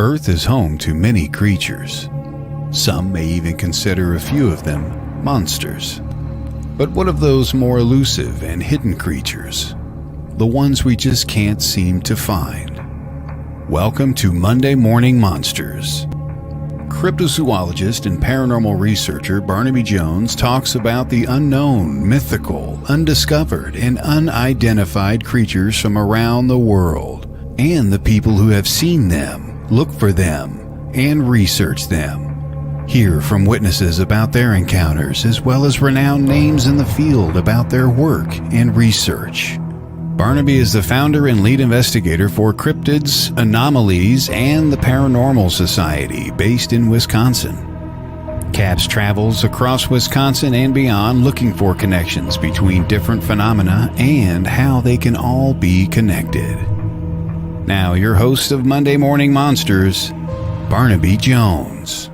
Earth is home to many creatures. Some may even consider a few of them monsters. But what of those more elusive and hidden creatures? The ones we just can't seem to find. Welcome to Monday Morning Monsters. Cryptozoologist and paranormal researcher Barnaby Jones talks about the unknown, mythical, undiscovered, and unidentified creatures from around the world, and the people who have seen them, look for them, and research them. Hear from witnesses about their encounters, as well as renowned names in the field about their work and research. Barnaby is the founder and lead investigator for Cryptids, Anomalies, and the Paranormal Society based in Wisconsin. CAPS travels across Wisconsin and beyond looking for connections between different phenomena and how they can all be connected. Now, your host of Monday Morning Monsters, Barnaby Jones.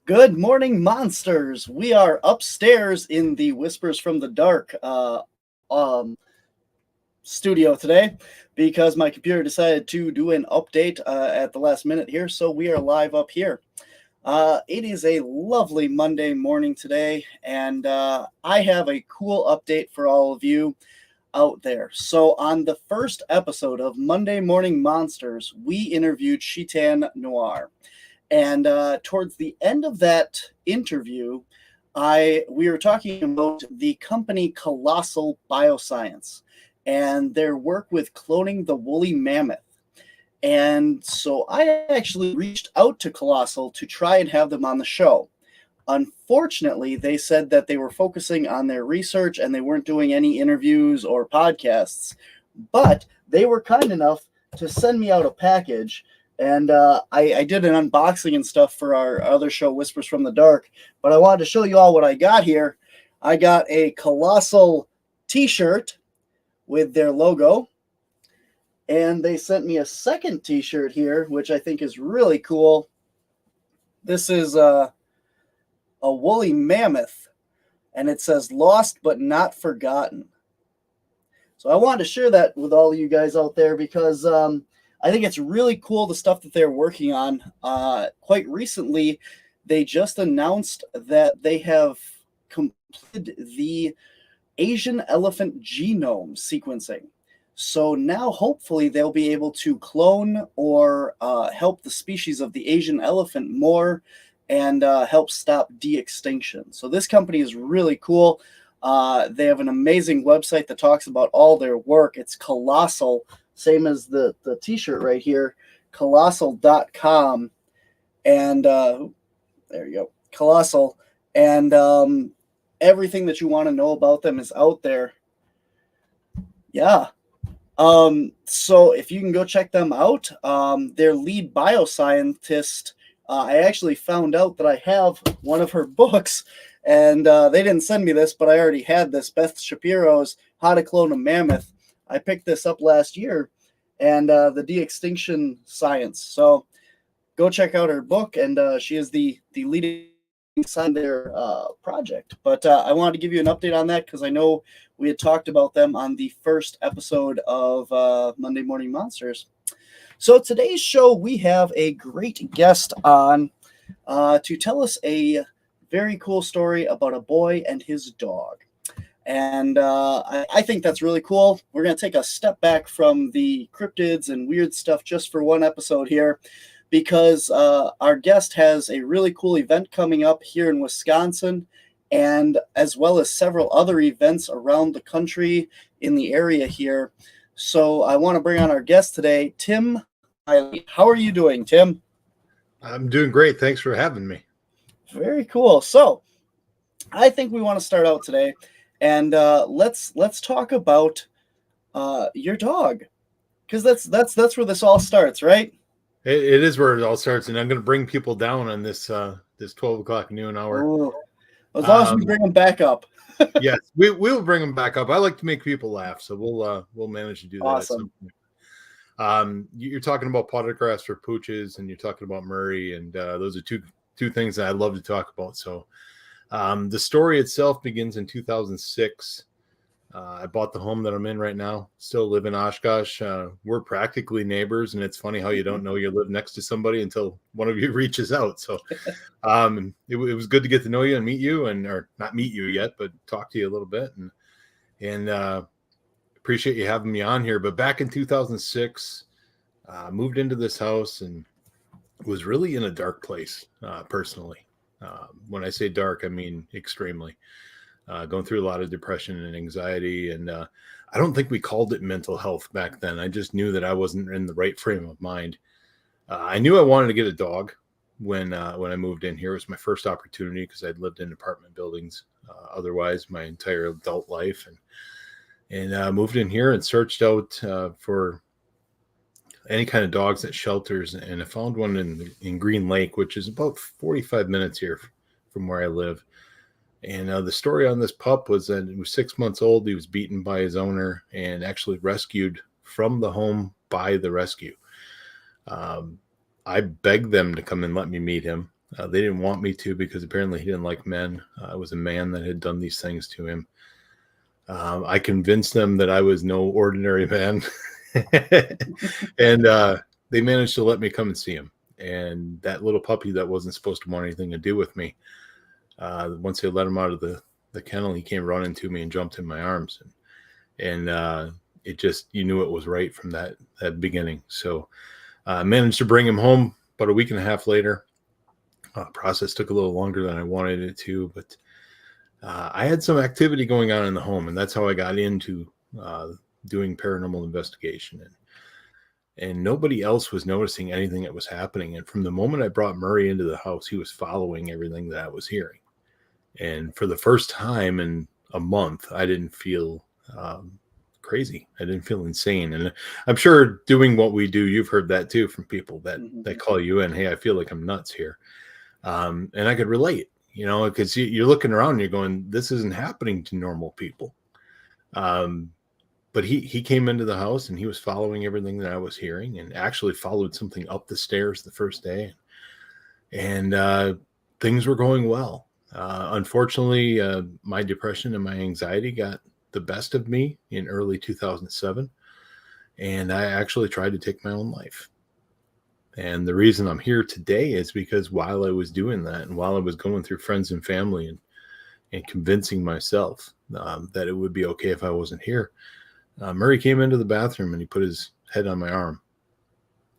Good morning, monsters. We are upstairs in the Whispers from the Dark studio today because my computer decided to do an update at the last minute here, so we are live up here. It is a lovely Monday morning today, and I have a cool update for all of you out there. So on the first episode of Monday Morning Monsters, we interviewed Shitan Noir. And towards the end of that interview, we were talking about the company Colossal Bioscience and their work with cloning the woolly mammoth. And so I actually reached out to Colossal to try and have them on the show. Unfortunately, they said that they were focusing on their research and they weren't doing any interviews or podcasts. But they were kind enough to send me out a package. And I did an unboxing and stuff for our other show, Whispers from the Dark. But I wanted to show you all what I got here. I got a Colossal t-shirt with their logo. And they sent me a second t-shirt here, which I think is really cool. This is a woolly mammoth. And it says, "Lost but not forgotten." So I wanted to share that with all of you guys out there because I think it's really cool, the stuff that they're working on. Quite recently, they just announced that they have completed the Asian elephant genome sequencing. So now, hopefully, they'll be able to clone or help the species of the Asian elephant more and help stop de-extinction. So this company is really cool. They have an amazing website that talks about all their work. It's Colossal. Same as the t-shirt right here, colossal.com. And there you go, Colossal. And everything that you want to know about them is out there. Yeah. So if you can go check them out, their lead bioscientist, I actually found out that I have one of her books, and they didn't send me this, but I already had this, Beth Shapiro's How to Clone a Mammoth. I picked this up last year, and the de-extinction science. So go check out her book, and she is the leading on their project. But I wanted to give you an update on that because I know we had talked about them on the first episode of Monday Morning Monsters. So today's show, we have a great guest on to tell us a very cool story about a boy and his dog. And I think that's really cool. We're going to take a step back from the cryptids and weird stuff just for one episode here because our guest has a really cool event coming up here in Wisconsin, and as well as several other events around the country in the area here. So I want to bring on our guest today, Tim Maile. How are you doing, Tim? I'm doing great. Thanks for having me. Very cool. So I think we want to start out today. And let's talk about your dog, because that's where this all starts, right? It is where it all starts, and I'm going to bring people down on this 12 o'clock noon hour. Ooh. As long as we bring them back up. Yes, we will bring them back up. I like to make people laugh, so we'll manage to do that. Awesome. You're talking about Pawtographs for Pooches, and you're talking about Murray, and those are two things that I love to talk about. So. The story itself begins in 2006. I bought the home that I'm in right now. Still live in Oshkosh. We're practically neighbors, and it's funny how you don't know you live next to somebody until one of you reaches out. So it was good to get to know you and meet you, or not meet you yet, but talk to you a little bit, and appreciate you having me on here. But back in 2006, moved into this house and was really in a dark place personally. When I say dark, I mean extremely. Going through a lot of depression and anxiety. And I don't think we called it mental health back then. I just knew that I wasn't in the right frame of mind. I knew I wanted to get a dog when I moved in here. It was my first opportunity because I'd lived in apartment buildings otherwise my entire adult life. And moved in here and searched out for any kind of dogs at shelters. And I found one in Green Lake, which is about 45 minutes here from where I live. And the story on this pup was that he was 6 months old. He was beaten by his owner and actually rescued from the home by the rescue. I begged them to come and let me meet him. They didn't want me to because apparently he didn't like men. It was a man that had done these things to him. I convinced them that I was no ordinary man. And they managed to let me come and see him. And that little puppy that wasn't supposed to want anything to do with me, once they let him out of the kennel, he came running to me and jumped in my arms, and it just, you knew it was right from that beginning. So I managed to bring him home about a week and a half later. Process took a little longer than I wanted it to, but I had some activity going on in the home, and that's how I got into doing paranormal investigation. And nobody else was noticing anything that was happening. And from the moment I brought Murray into the house, he was following everything that I was hearing. And for the first time in a month, I didn't feel crazy. I didn't feel insane. And I'm sure doing what we do, you've heard that too from people that call you in, hey, I feel like I'm nuts here. And I could relate, because you're looking around and you're going, this isn't happening to normal people. But he came into the house and he was following everything that I was hearing, and actually followed something up the stairs the first day. And things were going well. Unfortunately, my depression and my anxiety got the best of me in early 2007. And I actually tried to take my own life. And the reason I'm here today is because while I was doing that, and while I was going through friends and family and convincing myself that it would be okay if I wasn't here, Murray came into the bathroom and he put his head on my arm,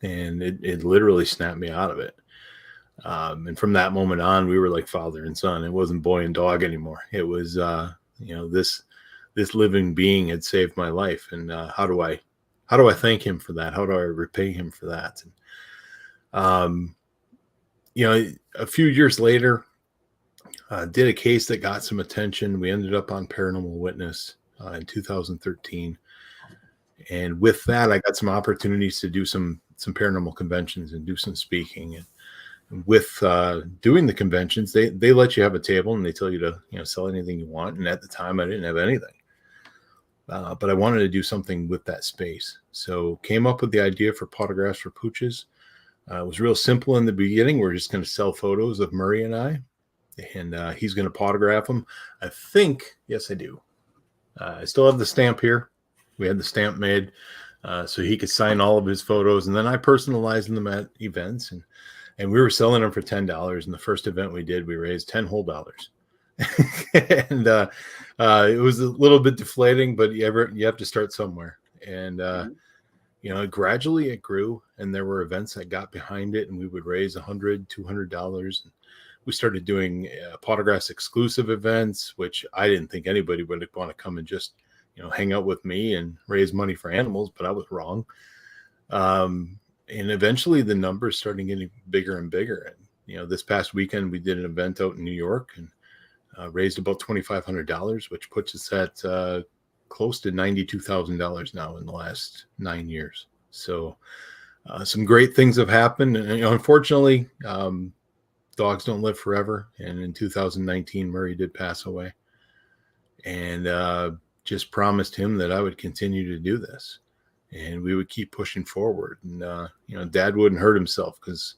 and it literally snapped me out of it. And from that moment on, we were like father and son. It wasn't boy and dog anymore. It was, this living being had saved my life. And how do I thank him for that? How do I repay him for that? And, a few years later, did a case that got some attention. We ended up on Paranormal Witness in 2013. And with that, I got some opportunities to do some paranormal conventions and do some speaking. And with doing the conventions, they let you have a table and they tell you to sell anything you want. And at the time, I didn't have anything, but I wanted to do something with that space. So came up with the idea for Pawtographs for Pooches. It was real simple in the beginning. We're just going to sell photos of Murray and I, and he's going to photograph them. I think, yes, I do. I still have the stamp here. We had the stamp made so he could sign all of his photos, and then I personalized them at events, and we were selling them for $10. And the first event we did, we raised $10 whole. And it was a little bit deflating, but you have to start somewhere. And gradually it grew, and there were events that got behind it, and we would raise $100, $200. And we started doing Pawtographs exclusive events, which I didn't think anybody would want to come and just hang out with me and raise money for animals, but I was wrong. And eventually the numbers started getting bigger and bigger. And, this past weekend we did an event out in New York and raised about $2,500, which puts us at close to $92,000 now in the last 9 years. So some great things have happened. And, unfortunately, dogs don't live forever. And in 2019, Murray did pass away. And just promised him that I would continue to do this, and we would keep pushing forward. And Dad wouldn't hurt himself because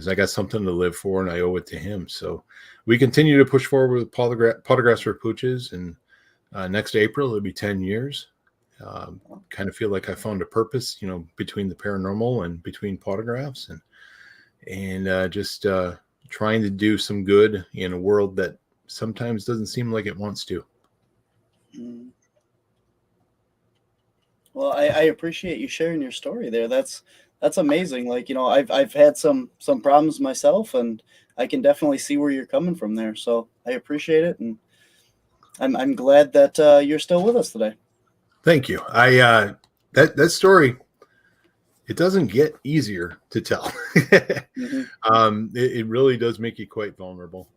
I got something to live for, and I owe it to him. So we continue to push forward with Pawtographs for Pooches, and Next April, it'll be 10 years. Kind of feel like I found a purpose, between the paranormal and between Pawtographs, and just trying to do some good in a world that sometimes doesn't seem like it wants to. Mm. Well, I appreciate you sharing your story there. That's amazing. Like, I've had some problems myself, and I can definitely see where you're coming from there. So I appreciate it, and I'm glad that you're still with us today. Thank you. That story, it doesn't get easier to tell. It really does make you quite vulnerable.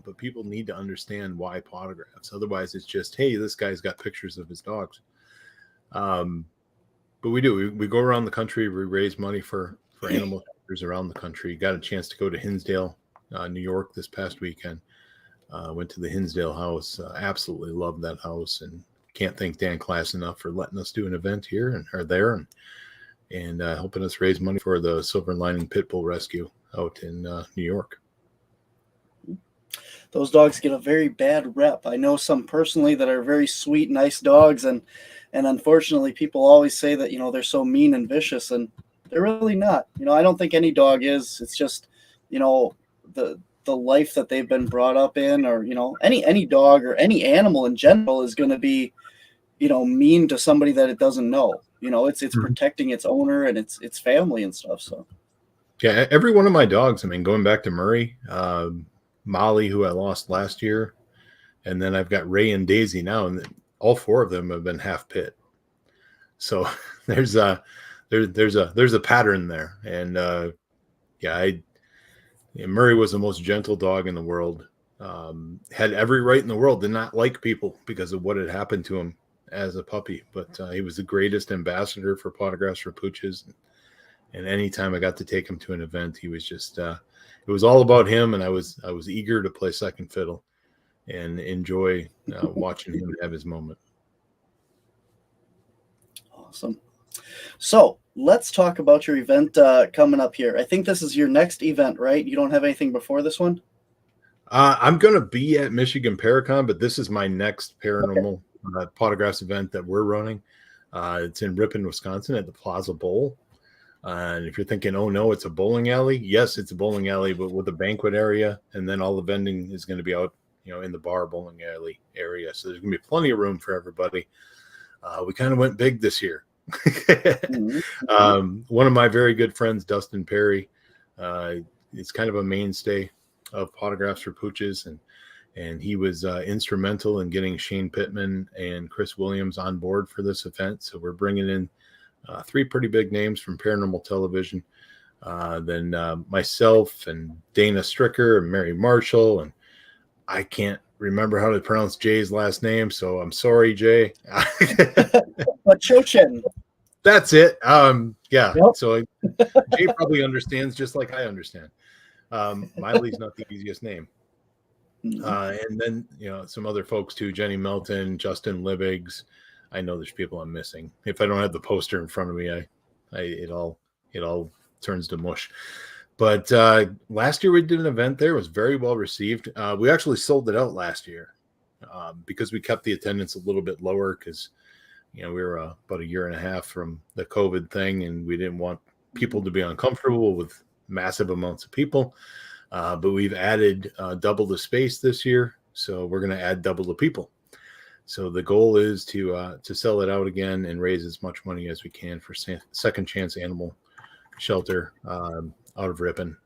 But people need to understand why Pawtographs. Otherwise, it's just, hey, this guy's got pictures of his dogs. But we do. We go around the country. We raise money for animal shelters around the country. Got a chance to go to Hinsdale, New York this past weekend. Went to the Hinsdale house. Absolutely loved that house, and can't thank Dan Class enough for letting us do an event here and helping us raise money for the Silver Lining Pit Bull Rescue out in New York. Those dogs get a very bad rep. I know some personally that are very sweet, nice dogs, and unfortunately, people always say that they're so mean and vicious, and they're really not. I don't think any dog is. It's just the life that they've been brought up in, or any dog or any animal in general is going to be mean to somebody that it doesn't know. It's protecting its owner and its family and stuff. So yeah, every one of my dogs, I mean, going back to Murray, Molly, who I lost last year, and then I've got Ray and Daisy now, and all four of them have been half pit. So there's a pattern there. And Murray was the most gentle dog in the world. Had every right in the world to not like people because of what had happened to him as a puppy, but he was the greatest ambassador for Pawtographs for Pooches. And anytime I got to take him to an event, he was just it was all about him, and I was eager to play second fiddle and enjoy watching him have his moment. Awesome. So let's talk about your event coming up here. I think this is your next event, right? You don't have anything before this one? I'm going to be at Michigan Paracon, but this is my next paranormal Pawtographs event that we're running. It's in Ripon, Wisconsin at the Plaza Bowl. And if you're thinking, oh no, it's a bowling alley. Yes, it's a bowling alley, but with a banquet area. And then all the vending is going to be out, in the bar bowling alley area. So there's going to be plenty of room for everybody. We kind of went big this year. One of my very good friends, Dustin Perry, is kind of a mainstay of Pawtographs for Pooches. And he was instrumental in getting Shane Pittman and Chris Williams on board for this event. So we're bringing in three pretty big names from paranormal television. Then myself and Dana Stricker and Mary Marshall, and I can't remember how to pronounce Jay's last name, so I'm sorry, Jay. But Chochin. That's it. Yeah. Yep. So Jay probably understands just like I understand. Miley's not the easiest name. And then some other folks too, Jenny Melton, Justin Libbigs. I know there's people I'm missing. If I don't have the poster in front of me, it all turns to mush. But last year we did an event there. It was very well received. We actually sold it out last year because we kept the attendance a little bit lower because we were about a year and a half from the COVID thing, and we didn't want people to be uncomfortable with massive amounts of people. But we've added double the space this year, so we're going to add double the people. So the goal is to sell it out again and raise as much money as we can for Second Chance Animal Shelter out of Ripon.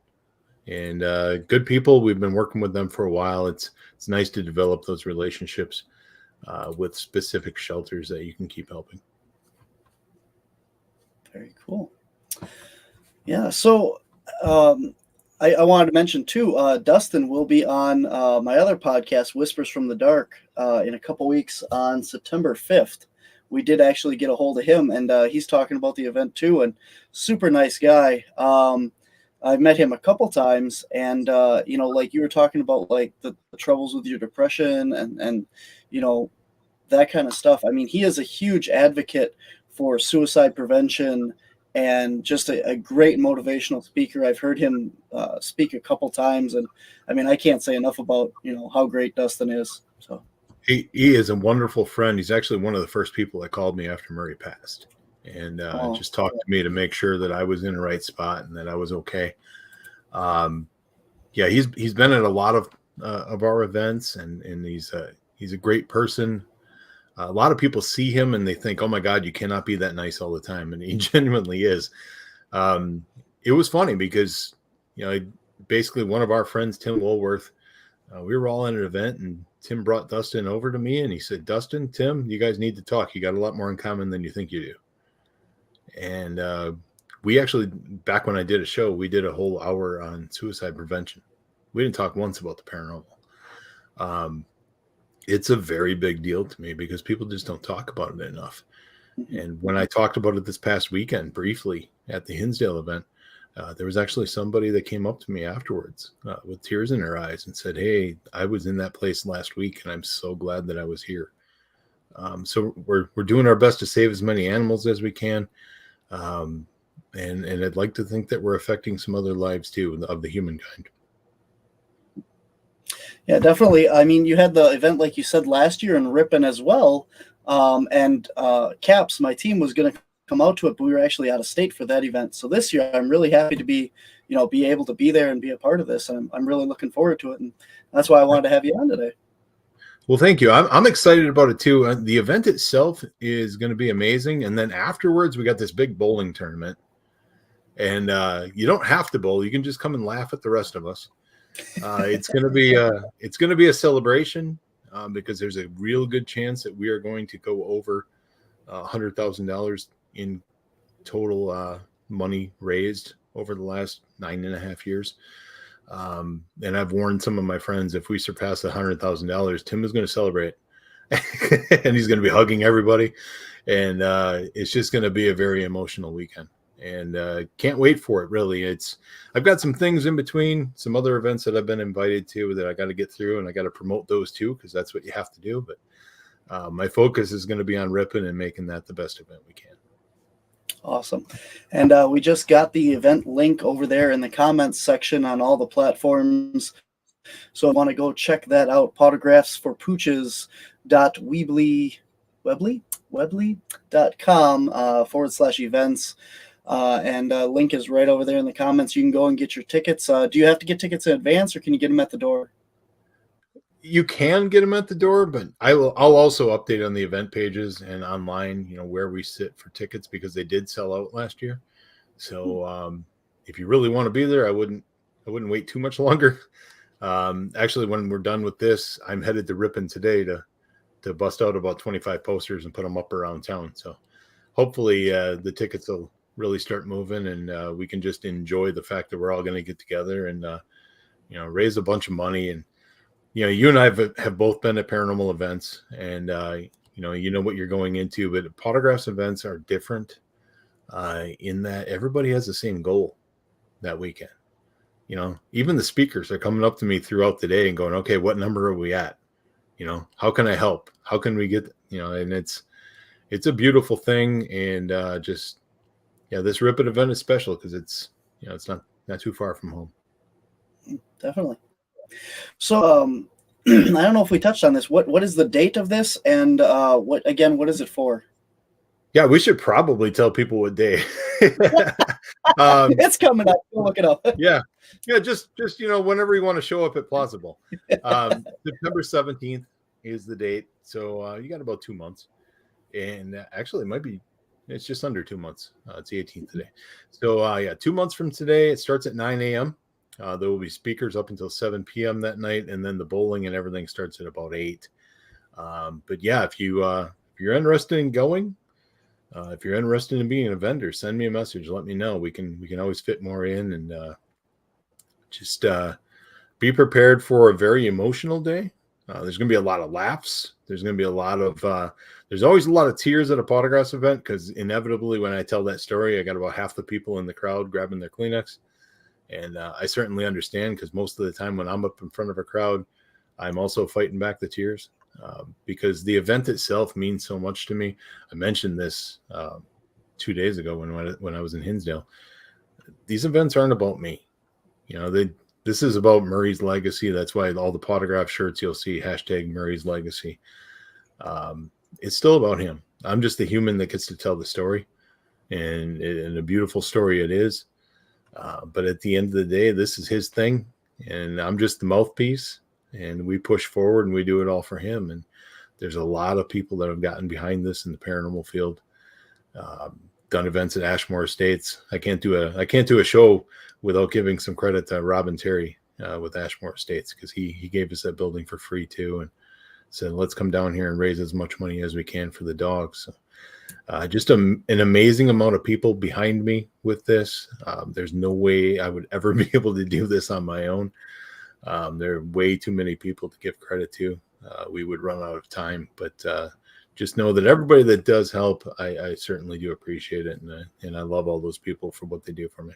And good people, we've been working with them for a while. It's nice to develop those relationships with specific shelters that you can keep helping. Very cool. Yeah, so I wanted to mention too, Dustin will be on my other podcast, Whispers from the Dark, in a couple weeks on September 5th. We did actually get a hold of him, and he's talking about the event too, and super nice guy. I've met him a couple times, and like you were talking about, like the troubles with your depression and that kind of stuff. I mean, he is a huge advocate for suicide prevention and just a great motivational speaker. I've heard him speak a couple times, and I mean, I can't say enough about how great Dustin is. So He is a wonderful friend. He's actually one of the first people that called me after Murray passed, and just talked to me to make sure that I was in the right spot and that I was okay. Yeah, he's been at a lot of our events, and he's a great person. A lot of people see him and they think, "Oh my God, you cannot be that nice all the time," and he genuinely is. It was funny because basically one of our friends, Tim Woolworth, we were all at an event, and Tim brought Dustin over to me, and he said, "Dustin, Tim, you guys need to talk. You got a lot more in common than you think you do." And we actually, back when I did a show, we did a whole hour on suicide prevention. We didn't talk once about the paranormal. It's a very big deal to me because people just don't talk about it enough. And when I talked about it this past weekend briefly at the Hinsdale event, there was actually somebody that came up to me afterwards with tears in her eyes and said, "Hey, I was in that place last week, and I'm so glad that I was here." So we're doing our best to save as many animals as we can. And I'd like to think that we're affecting some other lives too of the humankind. Yeah, definitely. I mean, you had the event, like you said, last year in Ripon as well. And Caps, my team, was going to come out to it, but we were actually out of state for that event. So this year, I'm really happy to be able to be there and be a part of this. I'm really looking forward to it. And that's why I wanted to have you on today. Well, thank you. I'm excited about it too. The event itself is going to be amazing. And then afterwards, we got this big bowling tournament. And you don't have to bowl. You can just come and laugh at the rest of us. It's going to be a celebration because there's a real good chance that we are going to go over $100,000 in total money raised over the last 9.5 years. And I've warned some of my friends, if we surpass $100,000, Tim is going to celebrate and he's going to be hugging everybody. And it's just going to be a very emotional weekend. And can't wait for it, really. I've got some things in between, some other events that I've been invited to that I got to get through, and I got to promote those too, because that's what you have to do. But my focus is going to be on Ripon and making that the best event we can. Awesome. And we just got the event link over there in the comments section on all the platforms. So I want to go check that out. Pawtographs for Pooches Weebly.com /events. And link is right over there in the comments. You can go and get your tickets. Do you have to get tickets in advance, or can you get them at the door? You can get them at the door, but I'll also update on the event pages and online, where we sit for tickets, because they did sell out last year. So if you really want to be there, I wouldn't wait too much longer. Actually, when we're done with this, I'm headed to Ripon today to bust out about 25 posters and put them up around town. So hopefully the tickets will really start moving, and we can just enjoy the fact that we're all going to get together and raise a bunch of money. And you and I have both been at paranormal events, and you know what you're going into. But Pawtographs events are different in that everybody has the same goal that weekend. Even the speakers are coming up to me throughout the day and going, "Okay, what number are we at? How can I help? How can we get?" And it's a beautiful thing, and this Ripon event is special because it's it's not too far from home. Definitely. So I don't know if we touched on this. What is the date of this, and what is it for? Yeah, we should probably tell people what day. It's coming up. Go look it up. Yeah, just whenever you want to show up at Plausible. September 17th is the date, so you got about 2 months, and actually it might be. It's just under 2 months. It's the 18th today. So 2 months from today, it starts at 9 a.m. There will be speakers up until 7 p.m. that night, and then the bowling and everything starts at about 8. But yeah, if you're interested in going, if you're interested in being a vendor, send me a message. Let me know. We can always fit more in, and just be prepared for a very emotional day. There's going to be a lot of laughs. There's going to be a lot of there's always a lot of tears at a Pawtographs event, because inevitably when I tell that story, I got about half the people in the crowd grabbing their Kleenex. And I certainly understand, because most of the time when I'm up in front of a crowd, I'm also fighting back the tears because the event itself means so much to me. I mentioned this 2 days ago when I was in Hinsdale. These events aren't about me. this is about Murray's legacy. That's why all the Pawtographs shirts you'll see hashtag Murray's legacy. It's still about him. I'm just the human that gets to tell the story, and a beautiful story it is. But at the end of the day, this is his thing, and I'm just the mouthpiece, and we push forward and we do it all for him. And there's a lot of people that have gotten behind this in the paranormal field. Done events at Ashmore Estates. I can't do a show without giving some credit to Rob and Terry with Ashmore Estates, because he gave us that building for free too, and said, let's come down here and raise as much money as we can for the dogs. So, just an amazing amount of people behind me with this. There's no way I would ever be able to do this on my own. There are way too many people to give credit to. We would run out of time, but just know that everybody that does help, I certainly do appreciate it. And I love all those people for what they do for me.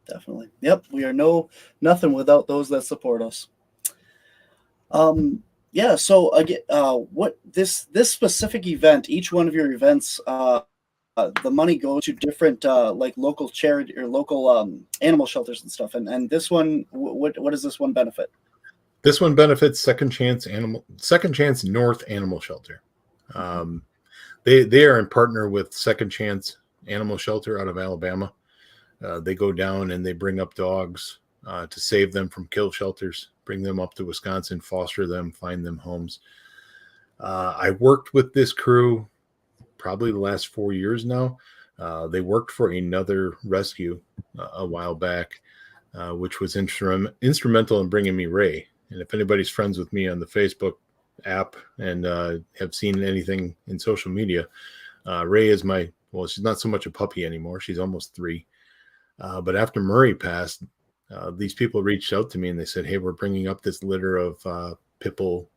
Definitely. Yep. We are nothing without those that support us. Yeah. So again, what this specific event, each one of your events, the money goes to different, like local charity or local, animal shelters and stuff. And this one, what does this one benefit? This one benefits Second Chance North Animal Shelter. They are in partner with Second Chance Animal Shelter out of Alabama. They go down and they bring up dogs to save them from kill shelters, bring them up to Wisconsin, foster them, find them homes. I worked with this crew probably the last 4 years now. They worked for another rescue a while back, which was instrumental in bringing me Ray. And if anybody's friends with me on the Facebook app and have seen anything in social media, Ray is she's not so much a puppy anymore. She's almost 3. But after Murray passed, these people reached out to me and they said, hey, we're bringing up this litter of Pipple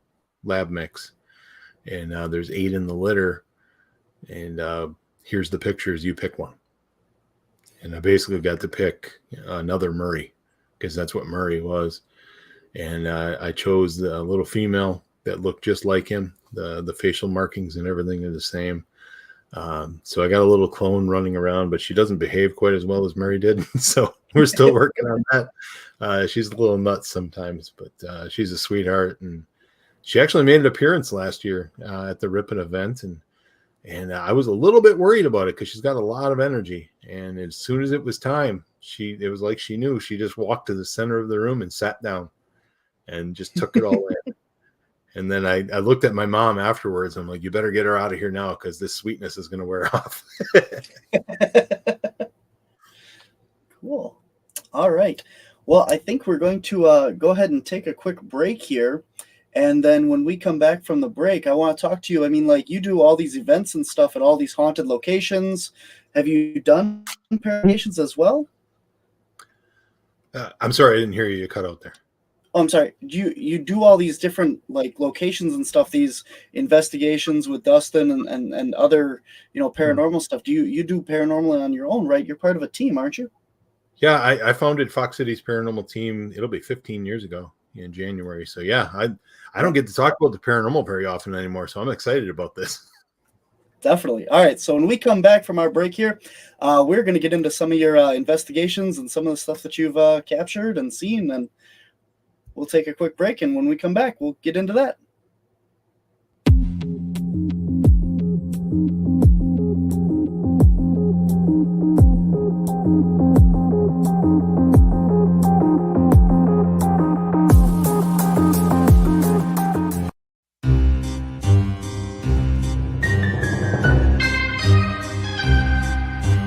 lab mix. And there's 8 in the litter. And here's the pictures. You pick one. And I basically got to pick another Murray, because that's what Murray was. And I chose the little female that looked just like him. The facial markings and everything are the same. So I got a little clone running around, but she doesn't behave quite as well as Murray did. So we're still working on that. She's a little nuts sometimes, but she's a sweetheart. And she actually made an appearance last year at the Ripon event. And I was a little bit worried about it because she's got a lot of energy. And as soon as it was time, it was like she knew. She just walked to the center of the room and sat down and just took it all in. And then I looked at my mom afterwards. I'm like, you better get her out of here now, because this sweetness is going to wear off. Cool. All right. Well, I think we're going to go ahead and take a quick break here. And then when we come back from the break, I want to talk to you. I mean, like, you do all these events and stuff at all these haunted locations. Have you done paranormal as well? I'm sorry, I didn't hear you. You cut out there. Oh, I'm sorry. You do all these different like locations and stuff, these investigations with Dustin and other, paranormal stuff. Do you do paranormal on your own, right? You're part of a team, aren't you? Yeah, I founded Fox City's paranormal team. It'll be 15 years ago in January. So yeah, I don't get to talk about the paranormal very often anymore. So I'm excited about this. Definitely. All right. So when we come back from our break here, we're going to get into some of your investigations and some of the stuff that you've captured and seen, and we'll take a quick break, and when we come back, we'll get into that.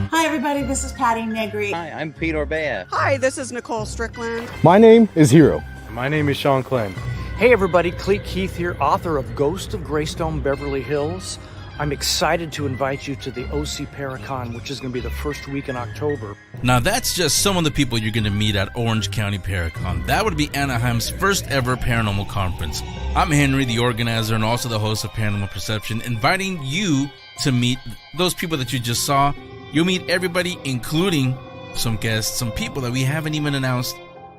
Hi, everybody. This is Patty Negri. Hi, I'm Pete Orbea. Hi, this is Nicole Strickland. My name is Hero. My name is Sean Clem. Hey everybody, Cleet Keith here, author of Ghost of Greystone Beverly Hills. I'm excited to invite you to the OC Paracon, which is going to be the first week in October. Now that's just some of the people you're going to meet at Orange County Paracon. That would be Anaheim's first ever paranormal conference. I'm Henry, the organizer and also the host of Paranormal Perception, inviting you to meet those people that you just saw. You'll meet everybody, including some guests, some people that we haven't even announced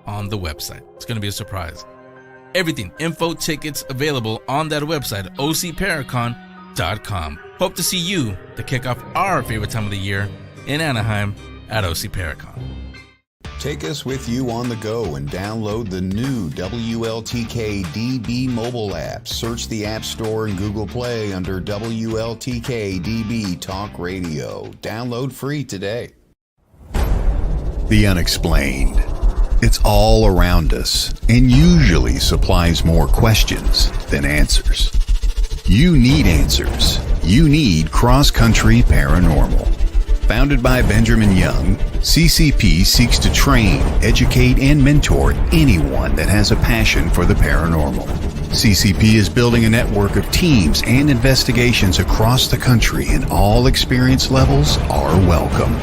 on the website. It's going to be a surprise. Everything, info, tickets available on that website, ocparacon.com. Hope to see you to kick off our favorite time of the year in Anaheim at OC Paracon. Take us with you on the go and download the new WLTK DB mobile app. Search the App Store and Google Play under WLTK DB Talk Radio. Download free today. The unexplained. It's all around us and usually supplies more questions than answers. You need answers. You need Cross Country Paranormal. Founded by Benjamin Young, CCP seeks to train, educate, and mentor anyone that has a passion for the paranormal. CCP is building a network of teams and investigations across the country, and all experience levels are welcome.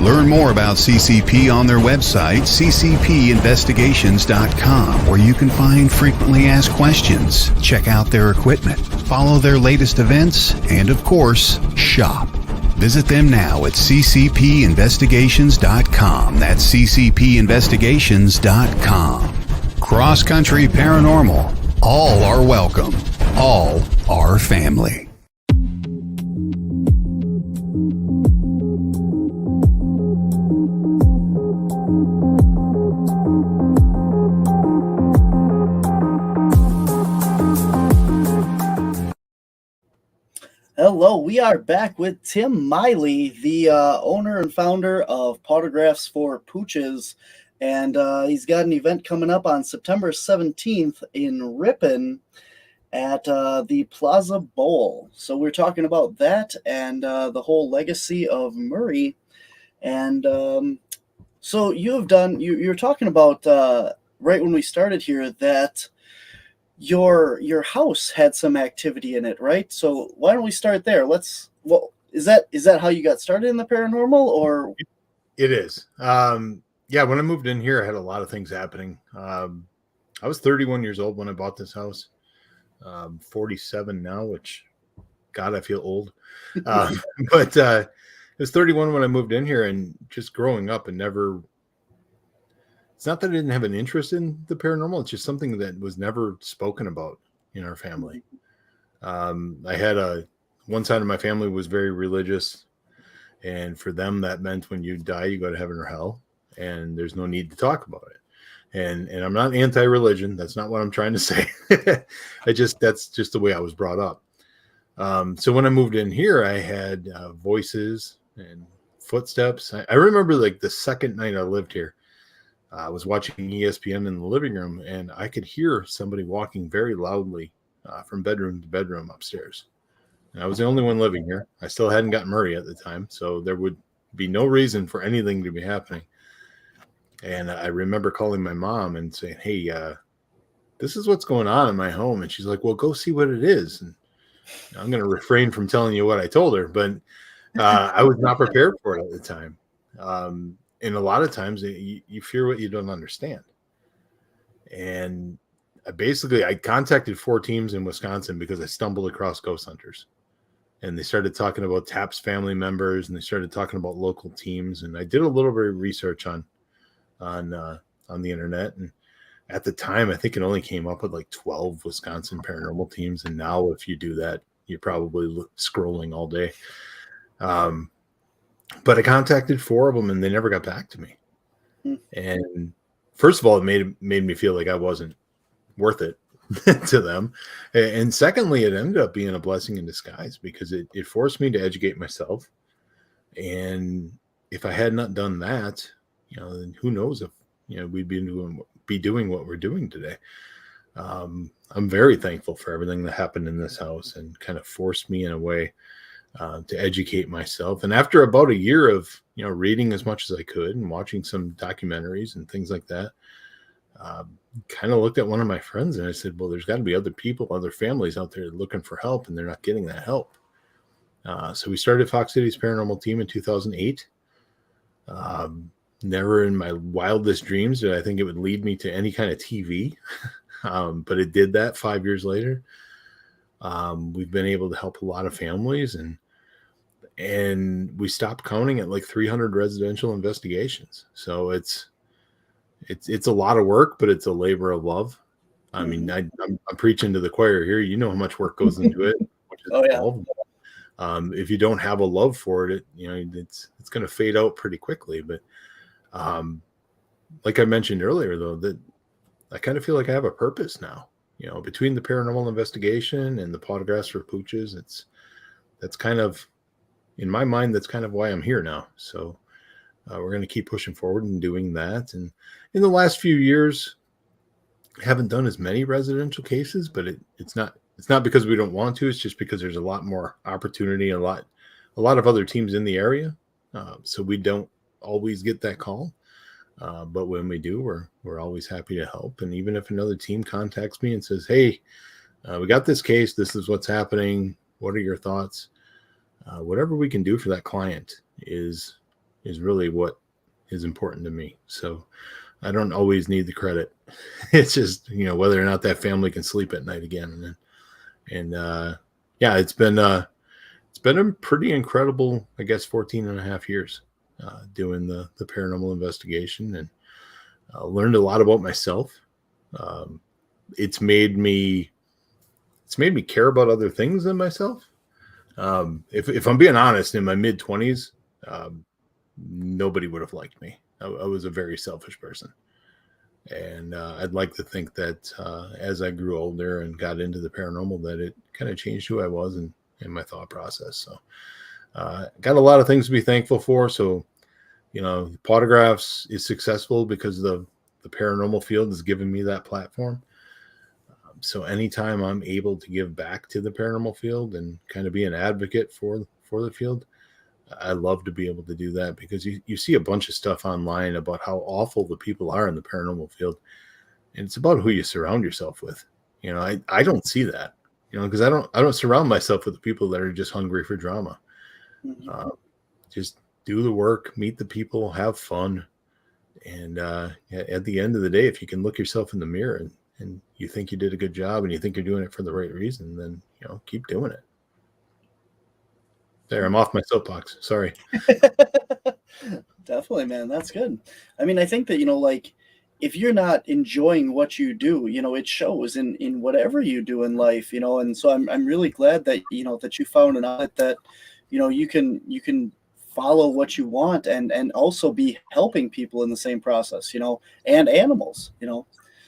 Learn more about CCP on their website, ccpinvestigations.com, where you can find frequently asked questions, check out their equipment, follow their latest events, and of course, shop. Visit them now at ccpinvestigations.com. That's ccpinvestigations.com. Cross Country Paranormal. All are welcome. All are family. Hello, we are back with Tim Maile, the owner and founder of Pawtographs for Pooches, and he's got an event coming up on September 17th in Ripon at the Plaza Bowl. So we're talking about that and the whole legacy of Murray. And so you're talking about right when we started here that your house had some activity in it, right? So why don't we start there? Is that how you got started in the paranormal, or? It is. Yeah, when I moved in here, I had a lot of things happening. I was 31 years old when I bought this house. 47 now, which, God, I feel old. But I was 31 when I moved in here, and just growing up and never. It's not that I didn't have an interest in the paranormal. It's just something that was never spoken about in our family. I had one side of my family was very religious, and for them that meant when you die, you go to heaven or hell, and there's no need to talk about it. And I'm not anti-religion. That's not what I'm trying to say. That's just the way I was brought up. So when I moved in here, I had voices and footsteps. I remember like the second night I lived here, I was watching ESPN in the living room, and I could hear somebody walking very loudly from bedroom to bedroom upstairs. And I was the only one living here. I still hadn't got Murray at the time, so there would be no reason for anything to be happening. And I remember calling my mom and saying, "Hey, this is what's going on in my home." And she's like, "Well, go see what it is." And I'm going to refrain from telling you what I told her, but I was not prepared for it at the time. And a lot of times you fear what you don't understand. And I contacted 4 teams in Wisconsin because I stumbled across ghost hunters, and they started talking about TAPS family members, and they started talking about local teams. And I did a little bit of research on the internet. And at the time, I think it only came up with like 12 Wisconsin paranormal teams. And now if you do that, you're probably scrolling all day. But I contacted 4 of them, and they never got back to me. And first of all, it made me feel like I wasn't worth it to them. And secondly, it ended up being a blessing in disguise because it forced me to educate myself. And if I had not done that, then who knows if we'd be doing what we're doing today. I'm very thankful for everything that happened in this house and kind of forced me in a way to educate myself. And after about a year of reading as much as I could and watching some documentaries and things like that, kind of looked at one of my friends and I said, well, there's got to be other people, other families out there looking for help, and they're not getting that help. So we started Fox City's Paranormal Team in 2008. Never in my wildest dreams did I think it would lead me to any kind of TV, but it did that 5 years later. We've been able to help a lot of families, and we stopped counting at like 300 residential investigations. So it's a lot of work, but it's a labor of love. I mean, I'm preaching to the choir here. You know how much work goes into it. Which is involved. If you don't have a love for it, it's going to fade out pretty quickly. But like I mentioned earlier, though, that I kind of feel like I have a purpose now. Between the paranormal investigation and the Pawtographs for Pooches, that's kind of, in my mind, that's kind of why I'm here now. So we're going to keep pushing forward and doing that. And in the last few years, I haven't done as many residential cases, but it's not because we don't want to. It's just because there's a lot more opportunity, a lot of other teams in the area. So we don't always get that call. But when we do, we're always happy to help. And even if another team contacts me and says, "Hey, we got this case. This is what's happening. What are your thoughts?" Whatever we can do for that client is really what is important to me. So I don't always need the credit. It's just, whether or not that family can sleep at night again. And yeah, it's been a pretty incredible, I guess, 14 and a half years doing the paranormal investigation, and learned a lot about myself. It's made me care about other things than myself. If I'm being honest, in my mid-20s, nobody would have liked me. I was a very selfish person. And I'd like to think that as I grew older and got into the paranormal, that it kind of changed who I was and my thought process. So got a lot of things to be thankful for. So, Pawtographs is successful because the paranormal field has given me that platform. So anytime I'm able to give back to the paranormal field and kind of be an advocate for the field, I love to be able to do that, because you see a bunch of stuff online about how awful the people are in the paranormal field. And it's about who you surround yourself with. I don't see that, because I don't surround myself with the people that are just hungry for drama. Mm-hmm. Just do the work, meet the people, have fun. And at the end of the day, if you can look yourself in the mirror and you think you did a good job and you think you're doing it for the right reason, then, keep doing it. There, I'm off my soapbox. Sorry. Definitely, man. That's good. I mean, I think that, like, if you're not enjoying what you do, it shows in whatever you do in life, and so I'm really glad that, that you found an outlet that, you can follow what you want and also be helping people in the same process, and animals,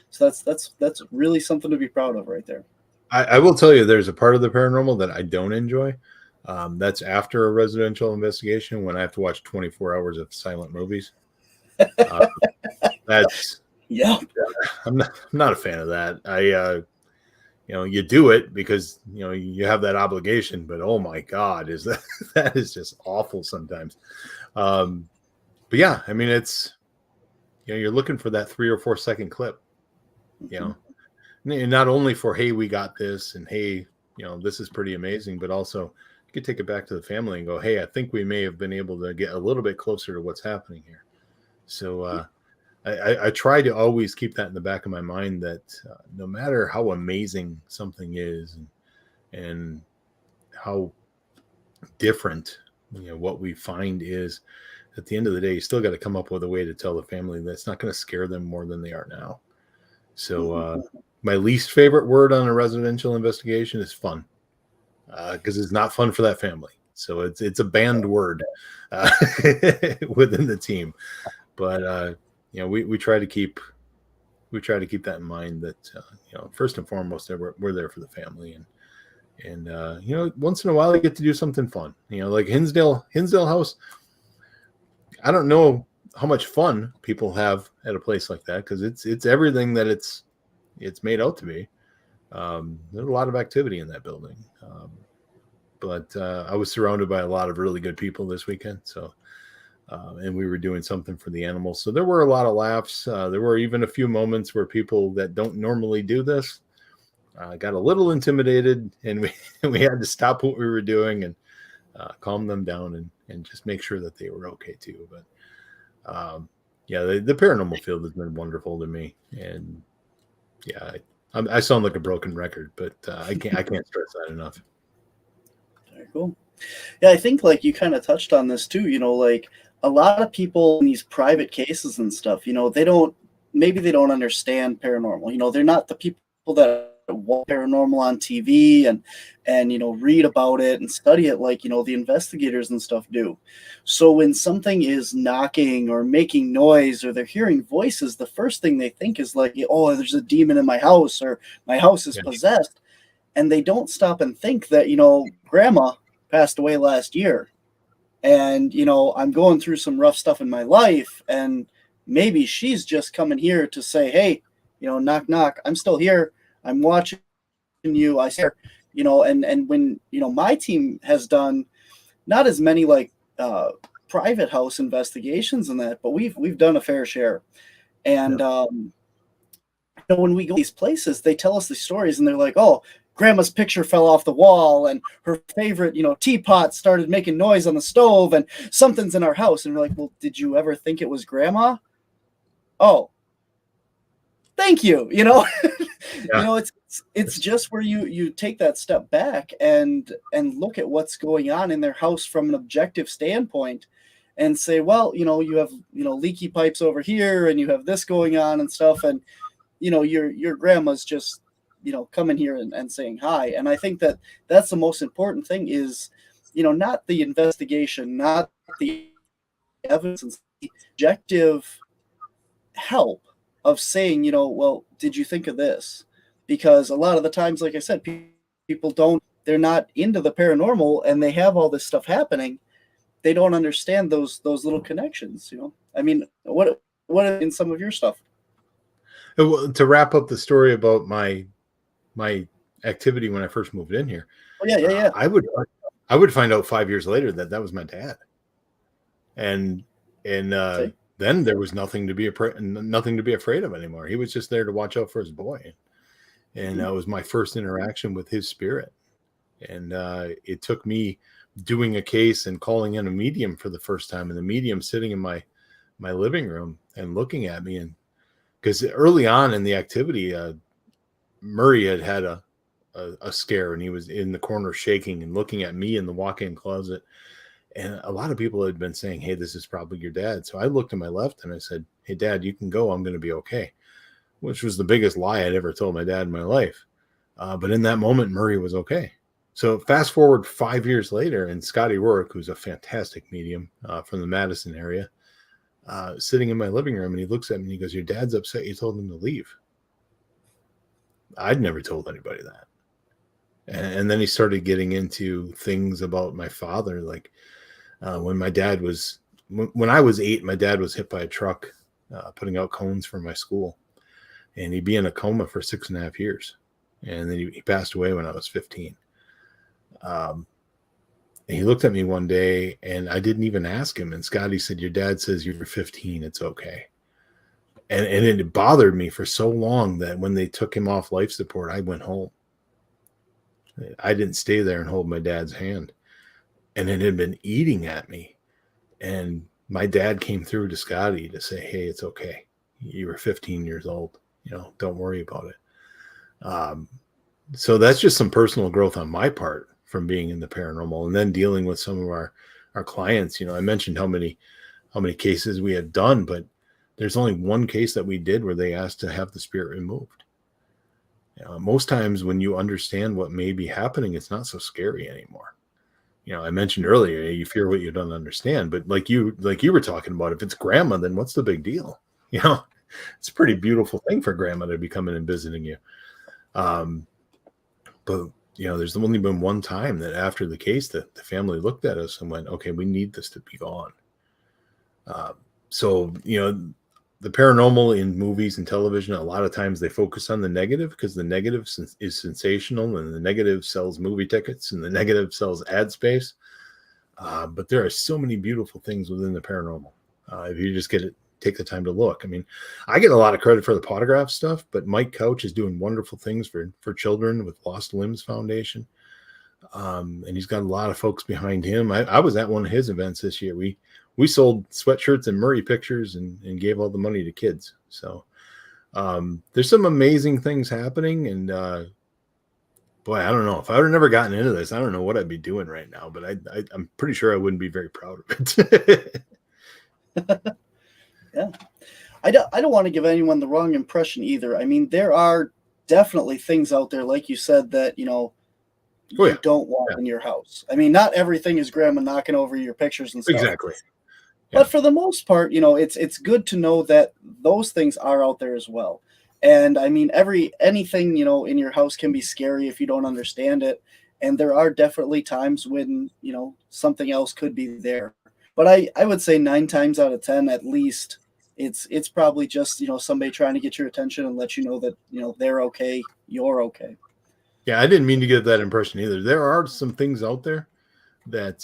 so that's really something to be proud of right there. I will tell you, there's a part of the paranormal that I don't enjoy. That's after a residential investigation, when I have to watch 24 hours of silent movies. That's I'm not a fan of that. You do it because you have that obligation, but oh my God, that is just awful sometimes. But yeah, I mean, it's you're looking for that 3 or 4 second clip, and not only for, hey, we got this, and hey, this is pretty amazing, but also you could take it back to the family and go, hey, I think we may have been able to get a little bit closer to what's happening here. So I try to always keep that in the back of my mind, that no matter how amazing something is and how different what we find is, at the end of the day, you still got to come up with a way to tell the family that's not going to scare them more than they are now. So my least favorite word on a residential investigation is fun, because it's not fun for that family. So it's a banned word within the team. But we try to keep that in mind, that first and foremost, we're there for the family, and once in a while you get to do something fun. Like Hinsdale House. I don't know how much fun people have at a place like that, because it's everything that it's made out to be. There's a lot of activity in that building, but I was surrounded by a lot of really good people this weekend. So. And we were doing something for the animals. So there were a lot of laughs. There were even a few moments where people that don't normally do this got a little intimidated, and we had to stop what we were doing and calm them down and just make sure that they were okay too. But yeah, the paranormal field has been wonderful to me. And yeah, I sound like a broken record, but I can't stress that enough. Very cool. Yeah, I think, like, you kind of touched on this too, like, a lot of people in these private cases and stuff, they don't understand paranormal. They're not the people that paranormal on TV and read about it and study it like the investigators and stuff do. So when something is knocking or making noise or they're hearing voices, the first thing they think is like, oh, there's a demon in my house or my house is possessed. And they don't stop and think that grandma passed away last year, and I'm going through some rough stuff in my life, and maybe she's just coming here to say, hey, knock knock, I'm still here, I'm watching you, I swear. And when my team has done not as many like private house investigations and that, but we've done a fair share. And when we go to these places, they tell us these stories and they're like, oh, grandma's picture fell off the wall and her favorite teapot started making noise on the stove and something's in our house. And we're like, well, did you ever think it was grandma? Oh, thank you. It's just where you take that step back and look at what's going on in their house from an objective standpoint and say, well, you have leaky pipes over here and you have this going on and stuff, and your grandma's just coming here and saying hi. And I think that that's the most important thing is not the investigation, not the evidence, the objective help of saying, well, did you think of this? Because a lot of the times, like I said, people they're not into the paranormal and they have all this stuff happening. They don't understand those little connections. I mean, what in some of your stuff? To wrap up the story about my activity when I first moved in here. Oh, yeah. I would find out 5 years later that was my dad. And then there was nothing to be afraid of anymore. He was just there to watch out for his boy. And that was my first interaction with his spirit. And it took me doing a case and calling in a medium for the first time, and the medium sitting in my living room and looking at me. And because early on in the activity, Murray had a scare, and he was in the corner shaking and looking at me in the walk-in closet. And a lot of people had been saying, hey, this is probably your dad. So I looked to my left and I said, hey, Dad, you can go. I'm going to be okay, which was the biggest lie I'd ever told my dad in my life. But in that moment, Murray was okay. So fast forward 5 years later, and Scotty Rourke, who's a fantastic medium from the Madison area, sitting in my living room, and he looks at me and he goes, your dad's upset you told him to leave. I'd never told anybody that. And then he started getting into things about my father. Like when I was 8, my dad was hit by a truck putting out cones for my school. And he'd be in a coma for 6.5 years. And then he passed away when I was 15. And he looked at me one day, and I didn't even ask him. And Scotty said, your dad says you're 15. It's okay. And it bothered me for so long that when they took him off life support, I went home. I didn't stay there and hold my dad's hand. And it had been eating at me. And my dad came through to Scotty to say, hey, it's okay. You were 15 years old. Don't worry about it. So that's just some personal growth on my part from being in the paranormal, and then dealing with some of our clients. I mentioned how many cases we had done, but there's only one case that we did where they asked to have the spirit removed. Most times when you understand what may be happening, it's not so scary anymore. I mentioned earlier, you fear what you don't understand, but like you were talking about, if it's grandma, then what's the big deal? It's a pretty beautiful thing for grandma to be coming and visiting you. But there's only been one time that after the case that the family looked at us and went, okay, we need this to be gone. So the paranormal in movies and television, a lot of times they focus on the negative because the negative is sensational, and the negative sells movie tickets, and the negative sells ad space. But there are so many beautiful things within the paranormal. If you just take the time to look. I mean, I get a lot of credit for the Pawtographs stuff, but Mike Couch is doing wonderful things for children with Lost Limbs Foundation. And he's got a lot of folks behind him. I was at one of his events this year. We sold sweatshirts and Murray pictures and gave all the money to kids. So there's some amazing things happening. And boy, I don't know. If I would have never gotten into this, I don't know what I'd be doing right now. But I'm pretty sure I wouldn't be very proud of it. Yeah. I don't want to give anyone the wrong impression either. I mean, there are definitely things out there, like you said, that, you know, Oh, you yeah. don't want in your house. I mean, not everything is grandma knocking over your pictures and stuff. Exactly. But for the most part, you know, it's good to know that those things are out there as well. And I mean, anything, you know, in your house can be scary if you don't understand it. And there are definitely times when, you know, something else could be there. But I would say 9 times out of 10 at least, it's probably just, you know, somebody trying to get your attention and let you know that, you know, they're okay, you're okay. Yeah, I didn't mean to get that impression either. There are some things out there that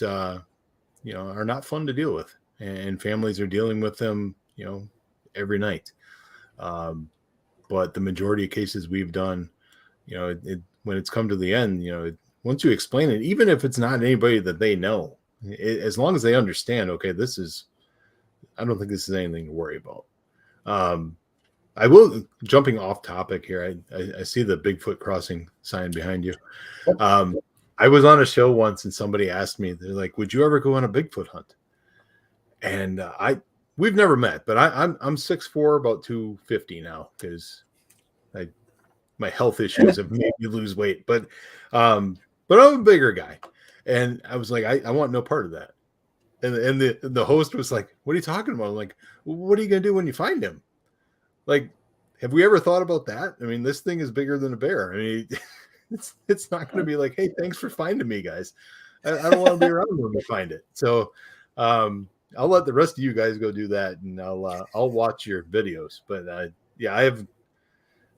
you know, are not fun to deal with, and families are dealing with them, you know, every night. But the majority of cases we've done, you know, when it's come to the end, you know, once you explain it, even if it's not anybody that they know, as long as they understand, okay, I don't think this is anything to worry about. I will, jumping off topic here, I see the Bigfoot crossing sign behind you. I was on a show once and somebody asked me, they're like, would you ever go on a Bigfoot hunt? And we've never met, but I'm 6'4", about 250 now, because my health issues have made me lose weight. But I'm a bigger guy. And I was like, I want no part of that. And the host was like, what are you talking about? I'm like, well, what are you going to do when you find him? Like, have we ever thought about that? I mean, this thing is bigger than a bear. I mean, it's not going to be like, hey, thanks for finding me, guys. I don't want to be around when we find it. So I'll let the rest of you guys go do that, and I'll watch your videos. But yeah,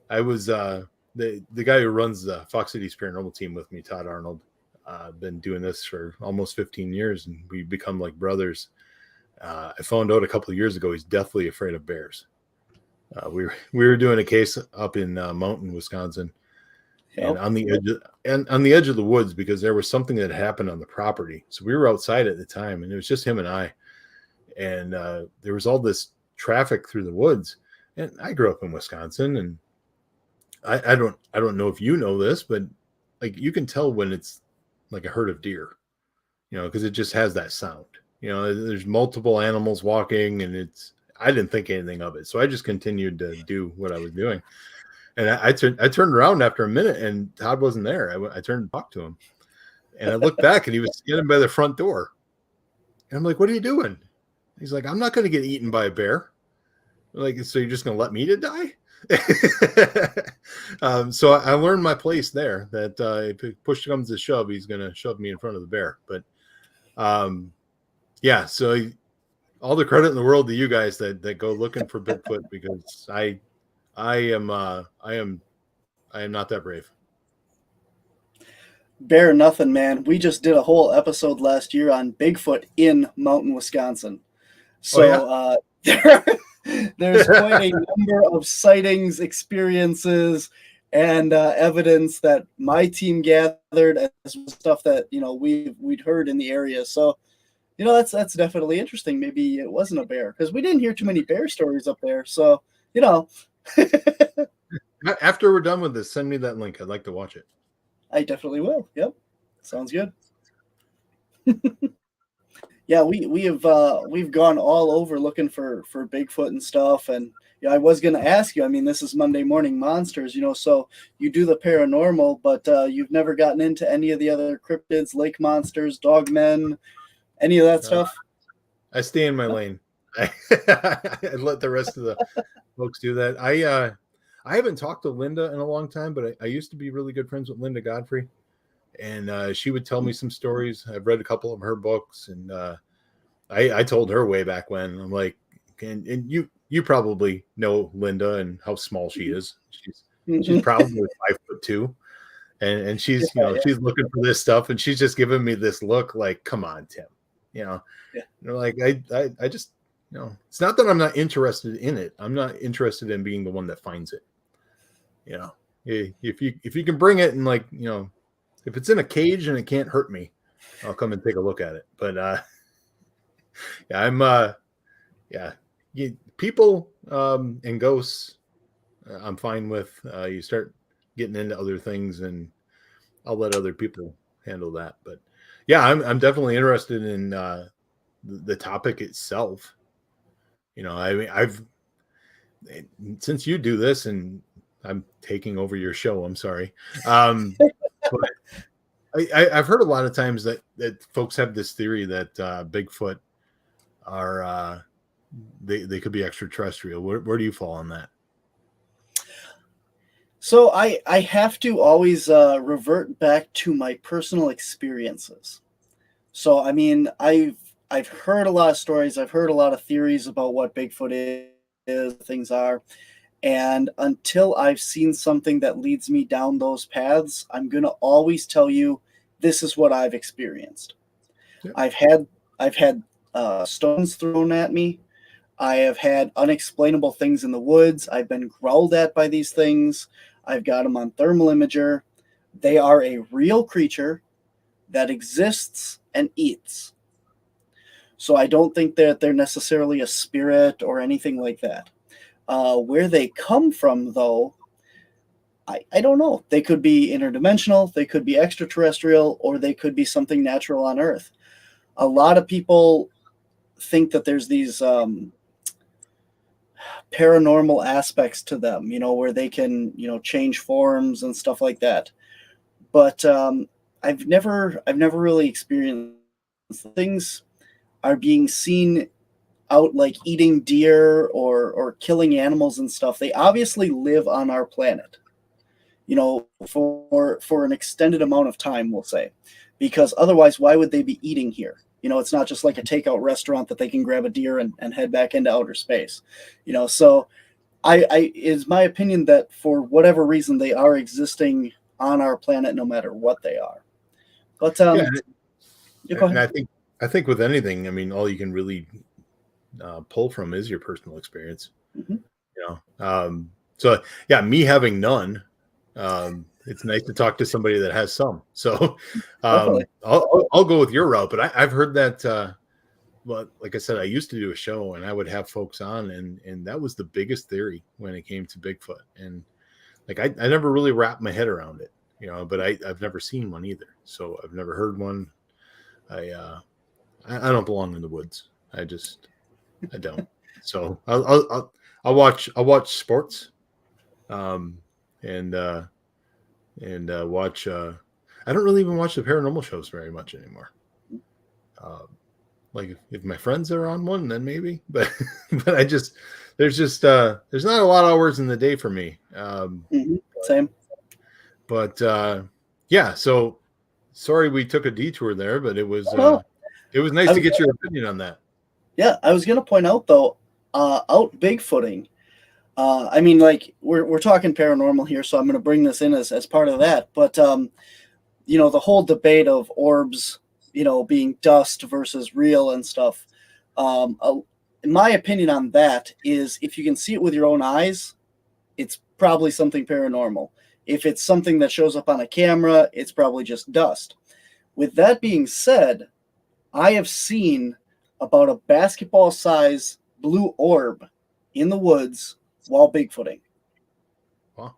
I was the guy who runs the Fox Cities Paranormal team with me, Todd Arnold. Been doing this for almost 15 years, and we've become like brothers. I found out a couple of years ago he's deathly afraid of bears. We were doing a case up in Mountain, Wisconsin, and on the edge of the woods, because there was something that happened on the property. So we were outside at the time, and it was just him and I. And there was all this traffic through the woods. And I grew up in Wisconsin, and I don't know if you know this, but like, you can tell when it's like a herd of deer, you know, because it just has that sound. You know, there's multiple animals walking, and I didn't think anything of it. So I just continued to do what I was doing. And I turned around after a minute, and Todd wasn't there. I turned and talked to him, and I looked back, and he was standing by the front door. And I'm like, what are you doing? He's like, I'm not going to get eaten by a bear. I'm like, so you're just going to let me to die? So I learned my place there, that if push comes to shove, he's going to shove me in front of the bear. But yeah, so all the credit in the world to you guys that go looking for Bigfoot, because I am not that brave. Bear nothing, man. We just did a whole episode last year on Bigfoot in Mountain, Wisconsin. So there's quite a number of sightings, experiences, and evidence that my team gathered, as stuff that, you know, we'd heard in the area. So, you know, that's definitely interesting. Maybe it wasn't a bear, because we didn't hear too many bear stories up there. So, you know. After we're done with this, send me that link. I'd like to watch it. I definitely will. Yep. Sounds good. Yeah, we've gone all over looking for Bigfoot and stuff. And yeah, I was going to ask you, I mean, this is Monday Morning Monsters, you know, so you do the paranormal, but you've never gotten into any of the other cryptids, lake monsters, dogmen, any of that stuff? I stay in my lane. I let the rest of the folks do that. I haven't talked to Linda in a long time, but I used to be really good friends with Linda Godfrey, and she would tell me some stories. I've read a couple of her books, and I told her way back when, I'm like, and you probably know Linda and how small she is. She's probably 5'2", and she's she's looking for this stuff, and she's just giving me this look like, come on, Tim, you know. Like I just, you know, it's not that I'm not interested in it. I'm not interested in being the one that finds it. You know, if you can bring it, and, like, you know, if it's in a cage and it can't hurt me, I'll come and take a look at it. But yeah, I'm people and ghosts, I'm fine with. You start getting into other things, and I'll let other people handle that. But yeah, I'm definitely interested in the topic itself. You know, I mean, since you do this, and I'm taking over your show. I'm sorry. But I've heard a lot of times that folks have this theory that Bigfoot are they could be extraterrestrial. Where do you fall on that? So I have to always revert back to my personal experiences. So I mean, I've heard a lot of stories. I've heard a lot of theories about what Bigfoot is, things are. And until I've seen something that leads me down those paths, I'm going to always tell you this is what I've experienced. Yep. I've had stones thrown at me. I have had unexplainable things in the woods. I've been growled at by these things. I've got them on thermal imager. They are a real creature that exists and eats. So I don't think that they're necessarily a spirit or anything like that. Where they come from, though, I don't know. They could be interdimensional, they could be extraterrestrial, or they could be something natural on Earth. A lot of people think that there's these paranormal aspects to them, where they can, change forms and stuff like that. But I've never really experienced things are being seen out like eating deer or killing animals and stuff. They obviously live on our planet, for an extended amount of time, we'll say, because otherwise, why would they be eating here? It's not just like a takeout restaurant that they can grab a deer and head back into outer space, so I is my opinion that for whatever reason, they are existing on our planet, no matter what they are. But Go ahead. And I think with anything, I mean, all you can really pull from is your personal experience. Mm-hmm. So yeah, me having none, it's nice to talk to somebody that has some. So I'll go with your route, but I've heard that well, like I said, I used to do a show and I would have folks on, and that was the biggest theory when it came to Bigfoot. And like I never really wrapped my head around it, but I've never seen one either. So I've never heard one. I don't belong in the woods. I don't. So I'll watch sports, and watch. I don't really even watch the paranormal shows very much anymore. Like if my friends are on one, then maybe. But there's not a lot of hours in the day for me. Same. But yeah. So sorry we took a detour there, but it was nice to get your opinion on that. Yeah, I was going to point out, though, out Bigfooting, I mean, like, we're talking paranormal here, so I'm going to bring this in as part of that. But, the whole debate of orbs, being dust versus real and stuff, in my opinion on that is if you can see it with your own eyes, it's probably something paranormal. If it's something that shows up on a camera, it's probably just dust. With that being said, I have seen about a basketball size blue orb in the woods while Bigfooting. Wow.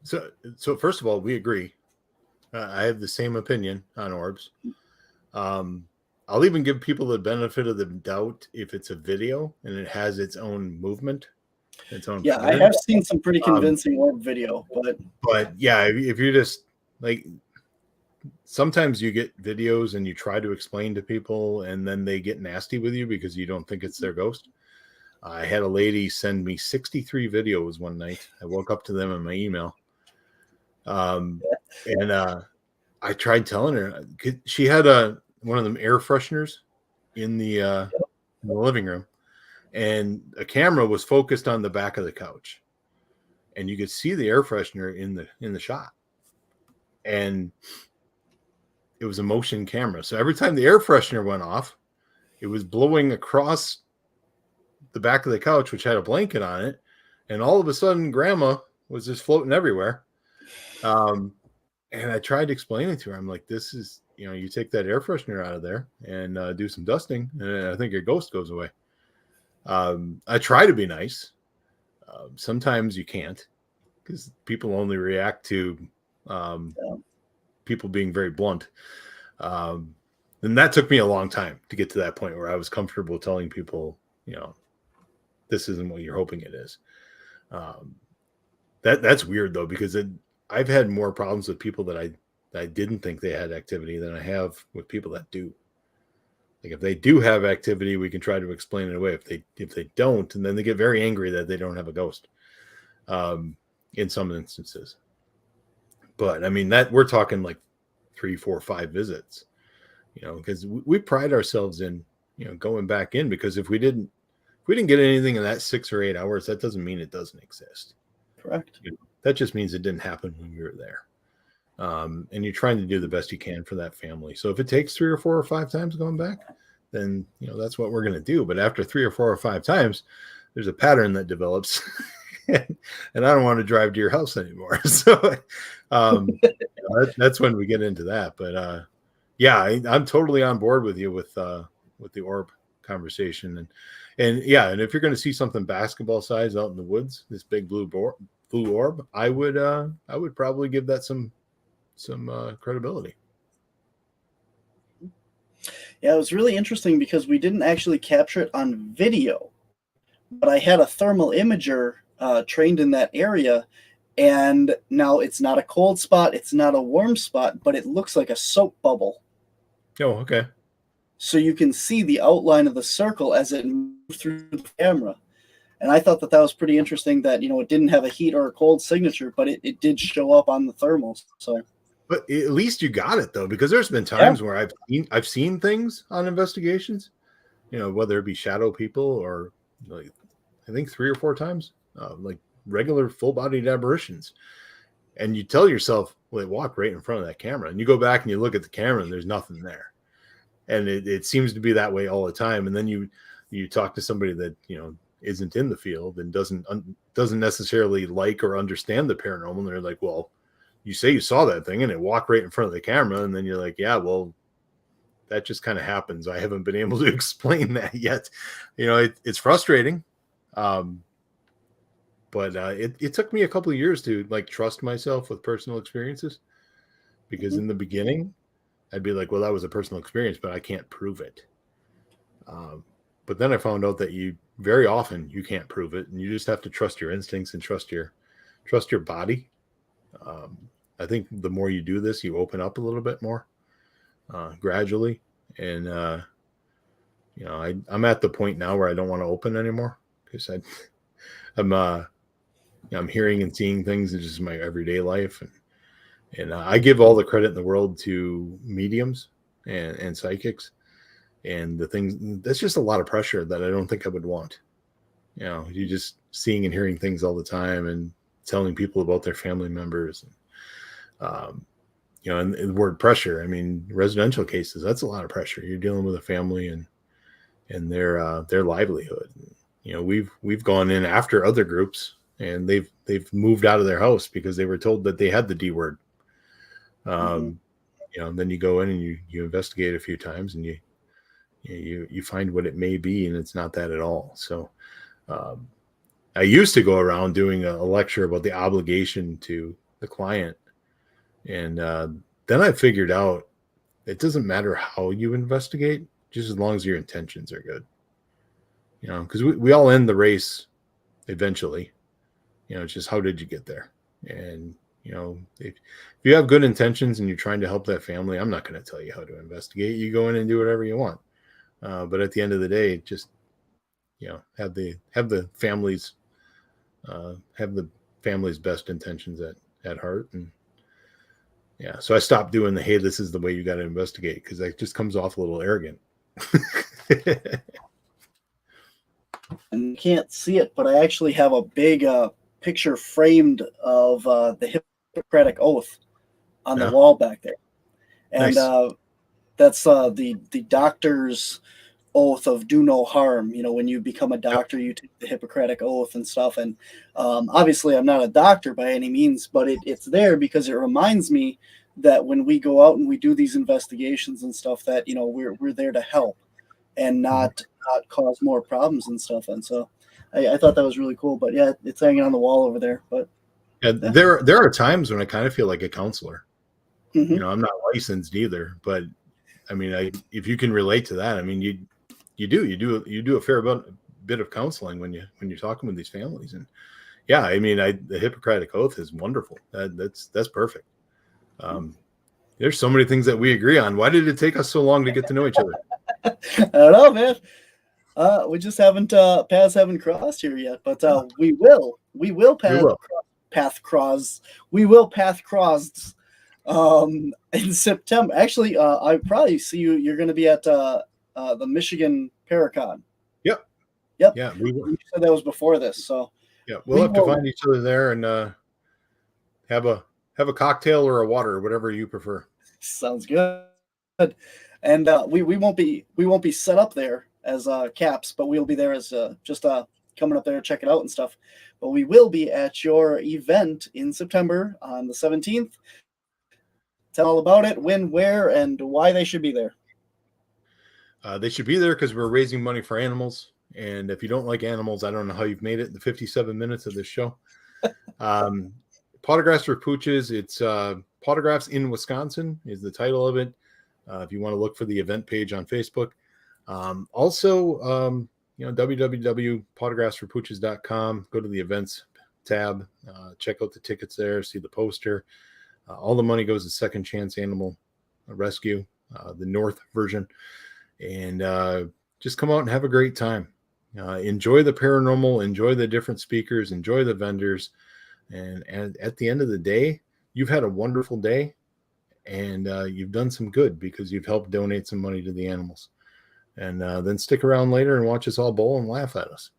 So first of all, we agree. I have the same opinion on orbs. I'll even give people the benefit of the doubt if it's a video and it has its own movement, its own. Yeah, pattern. I have seen some pretty convincing orb video, but yeah, if you're just like, sometimes you get videos and you try to explain to people and then they get nasty with you because you don't think it's their ghost. I had a lady send me 63 videos one night. I woke up to them in my email. And I tried telling her, she had one of them air fresheners in the living room, and a camera was focused on the back of the couch, and you could see the air freshener in the shot. And it was a motion camera. So every time the air freshener went off, it was blowing across the back of the couch, which had a blanket on it. And all of a sudden, grandma was just floating everywhere. And I tried explaining to her, I'm like, this is, you take that air freshener out of there and do some dusting, and I think your ghost goes away. I try to be nice. Sometimes you can't, because people only react to people being very blunt. And that took me a long time to get to that point where I was comfortable telling people, this isn't what you're hoping it is. That's weird though, because I've had more problems with people that I didn't think they had activity than I have with people that do. Like if they do have activity, we can try to explain it away. If they don't, and then they get very angry that they don't have a ghost. In some instances, but I mean that we're talking like 3, 4, 5 visits, because we pride ourselves in going back in, because if we didn't get anything in that 6 or 8 hours, that doesn't mean it doesn't exist. Correct. That just means it didn't happen when we were there. And you're trying to do the best you can for that family. So if it takes 3 or 4 or 5 times going back, then that's what we're going to do. But after 3 or 4 or 5 times, there's a pattern that develops. And I don't want to drive to your house anymore. So that's when we get into that. But I'm totally on board with you with the orb conversation. And if you're going to see something basketball size out in the woods, this big blue orb, I would probably give that some credibility. Yeah, it was really interesting because we didn't actually capture it on video, but I had a thermal imager trained in that area, and now it's not a cold spot, it's not a warm spot, but it looks like a soap bubble. Oh, okay. So you can see the outline of the circle as it moves through the camera. And I thought that was pretty interesting that, it didn't have a heat or a cold signature, but it did show up on the thermals. So, but at least you got it though, because there's been times where I've seen things on investigations, whether it be shadow people or like, I think 3 or 4 times, like regular full-bodied apparitions. And you tell yourself, well, they walk right in front of that camera, and you go back and you look at the camera and there's nothing there. And it seems to be that way all the time. And then you talk to somebody that, isn't in the field and doesn't necessarily like or understand the paranormal. And they're like, well, you say you saw that thing and it walked right in front of the camera. And then you're like, yeah, well, that just kind of happens. I haven't been able to explain that yet. It's frustrating. But it took me a couple of years to like trust myself with personal experiences, because in the beginning I'd be like, well, that was a personal experience, but I can't prove it. But then I found out that very often you can't prove it, and you just have to trust your instincts and trust your body. I think the more you do this, you open up a little bit more gradually. And I'm at the point now where I don't want to open anymore, because I'm hearing and seeing things in just my everyday life, and I give all the credit in the world to mediums and psychics, and the things that's just a lot of pressure that I don't think I would want. You're just seeing and hearing things all the time and telling people about their family members, and the word pressure. I mean, residential cases, that's a lot of pressure. You're dealing with a family and their livelihood. We've gone in after other groups, and they've moved out of their house because they were told that they had the D word. And then you go in and you investigate a few times, and you find what it may be, and it's not that at all. So I used to go around doing a lecture about the obligation to the client, and then I figured out it doesn't matter how you investigate, just as long as your intentions are good. Because we all end the race eventually. It's just, how did you get there? And if you have good intentions and you're trying to help that family, I'm not going to tell you how to investigate. You go in and do whatever you want. But at the end of the day, just have the family's best intentions at heart. And so I stopped doing the, hey, this is the way you got to investigate, because that just comes off a little arrogant. And you can't see it, but I actually have a big picture framed of the Hippocratic Oath on the wall back there. And Nice. That's the doctor's oath of do no harm. When you become a doctor, you take the Hippocratic Oath and stuff. And obviously I'm not a doctor by any means, but it's there because it reminds me that when we go out and we do these investigations and stuff, that we're there to help and not cause more problems and stuff. And so I thought that was really cool. But yeah, it's hanging on the wall over there. But there are times when I kind of feel like a counselor. Mhm. I'm not licensed either, but I mean, if you can relate to that, I mean, you do a fair bit of counseling when you're talking with these families, and yeah, I mean, the Hippocratic Oath is wonderful. That's perfect. There's so many things that we agree on. Why did it take us so long to get to know each other? I don't know, man. We just haven't paths haven't crossed here yet, but we will path cross in September. Actually, I probably see you. You're going to be at the Michigan Paracon. Yep. Yeah, you said that was before this, so yeah, we'll have to find each other there and have a cocktail or a water, whatever you prefer. Sounds good. And we won't be set up there as caps, but we'll be there as just coming up there to check it out and stuff. But we will be at your event in September on the 17th. Tell all about it, when, where, and why they should be there. They should be there because we're raising money for animals. And if you don't like animals, I don't know how you've made it in the 57 minutes of this show. Pawtographs for Pooches. It's Pawtographs in Wisconsin is the title of it. If you want to look for the event page on Facebook. Also, www.pawtographsforpooches.com. Go to the events tab. Check out the tickets there. See the poster. All the money goes to Second Chance Animal Rescue, the North version. And just come out and have a great time. Enjoy the paranormal. Enjoy the different speakers. Enjoy the vendors. And at the end of the day, you've had a wonderful day. And you've done some good because you've helped donate some money to the animals. And then stick around later and watch us all bowl and laugh at us.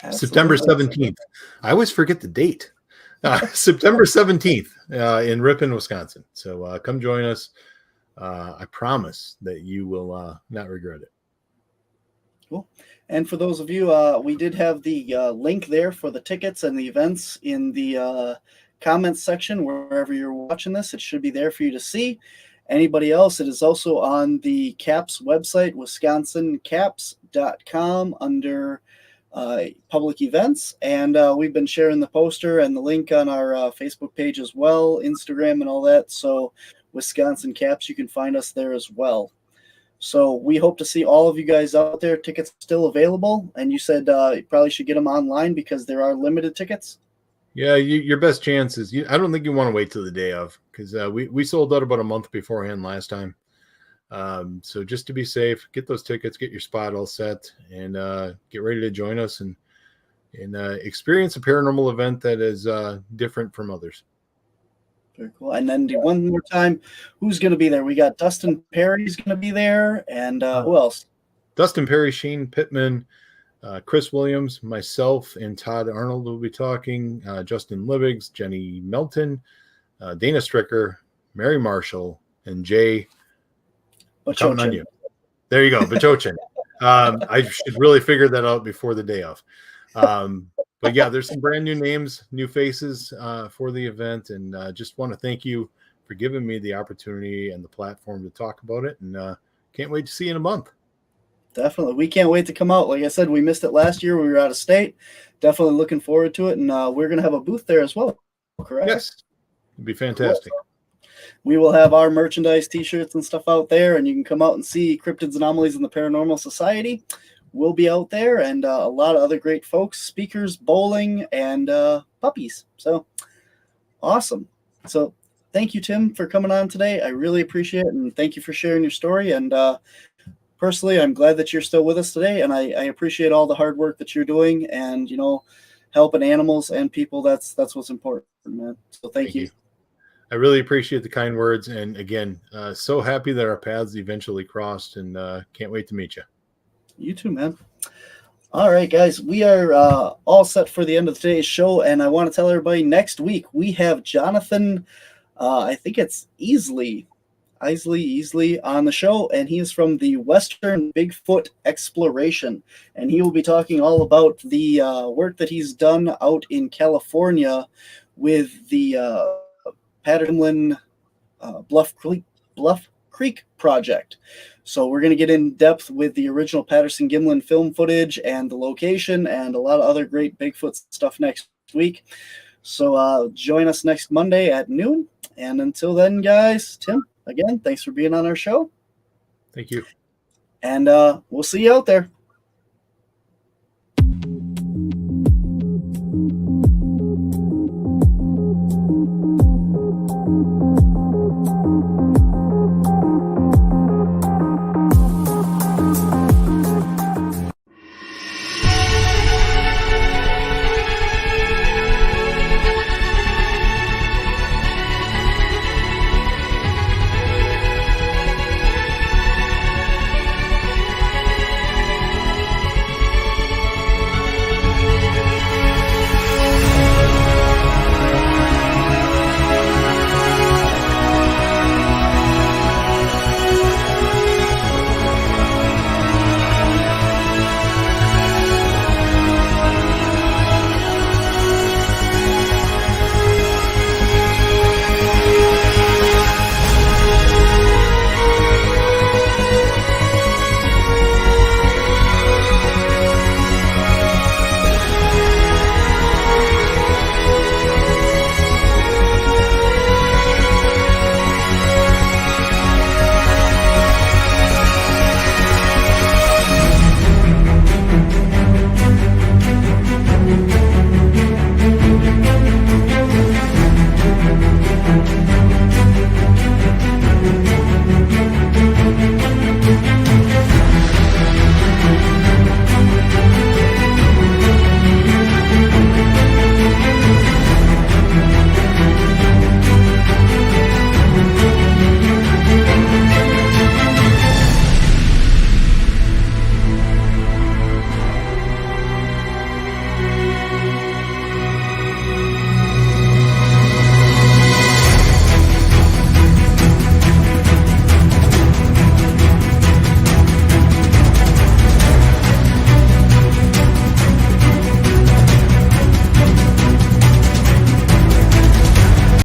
Absolutely. September 17th. I always forget the date. September 17th in Ripon, Wisconsin. So come join us. I promise that you will not regret it. Cool. And for those of you, we did have the link there for the tickets and the events in the comments section wherever you're watching this. It should be there for you to see. Anybody else, it is also on the CAPS website, wisconsincaps.com, under public events. And we've been sharing the poster and the link on our Facebook page as well, Instagram and all that. So Wisconsin Caps, you can find us there as well. So we hope to see all of you guys out there. Tickets still available. And you said you probably should get them online because there are limited tickets. Yeah, your best chance is I don't think you want to wait till the day of because we sold out about a month beforehand last time. So just to be safe, get those tickets, get your spot all set, and get ready to join us and experience a paranormal event that is different from others. Very cool. And then one more time, who's going to be there? We got Dustin Perry's going to be there, and who else? Dustin Perry, Shane Pittman, Chris Williams, myself, and Todd Arnold will be talking. Justin Livigs, Jenny Melton, Dana Stricker, Mary Marshall, and Jay. Counting on you. There you go, Bachochin. I should really figure that out before the day of. But yeah, there's some brand new names, new faces for the event, and just want to thank you for giving me the opportunity and the platform to talk about it. And can't wait to see you in a month. Definitely. We can't wait to come out. Like I said, we missed it last year. We were out of state. Definitely looking forward to it. And we're going to have a booth there as well. Correct? Yes. It'd be fantastic. Cool. We will have our merchandise, t-shirts and stuff out there. And you can come out and see Cryptids, Anomalies, and the Paranormal Society. We'll be out there. And a lot of other great folks, speakers, bowling, and puppies. So awesome. So thank you, Tim, for coming on today. I really appreciate it. And thank you for sharing your story. And personally, I'm glad that you're still with us today, and I appreciate all the hard work that you're doing, and helping animals and people. That's what's important, man. So thank you. I really appreciate the kind words, and again, so happy that our paths eventually crossed, and can't wait to meet you. You too, man. All right, guys, we are all set for the end of today's show, and I want to tell everybody next week we have Jonathan. I think it's Easley on the show, and he is from the Western Bigfoot Exploration, and he will be talking all about the work that he's done out in California with the Patterson Bluff Creek project. So we're going to get in depth with the original Patterson-Gimlin film footage and the location and a lot of other great Bigfoot stuff next week. So join us next Monday at noon, and until then, guys, Tim, again, thanks for being on our show. Thank you. And we'll see you out there.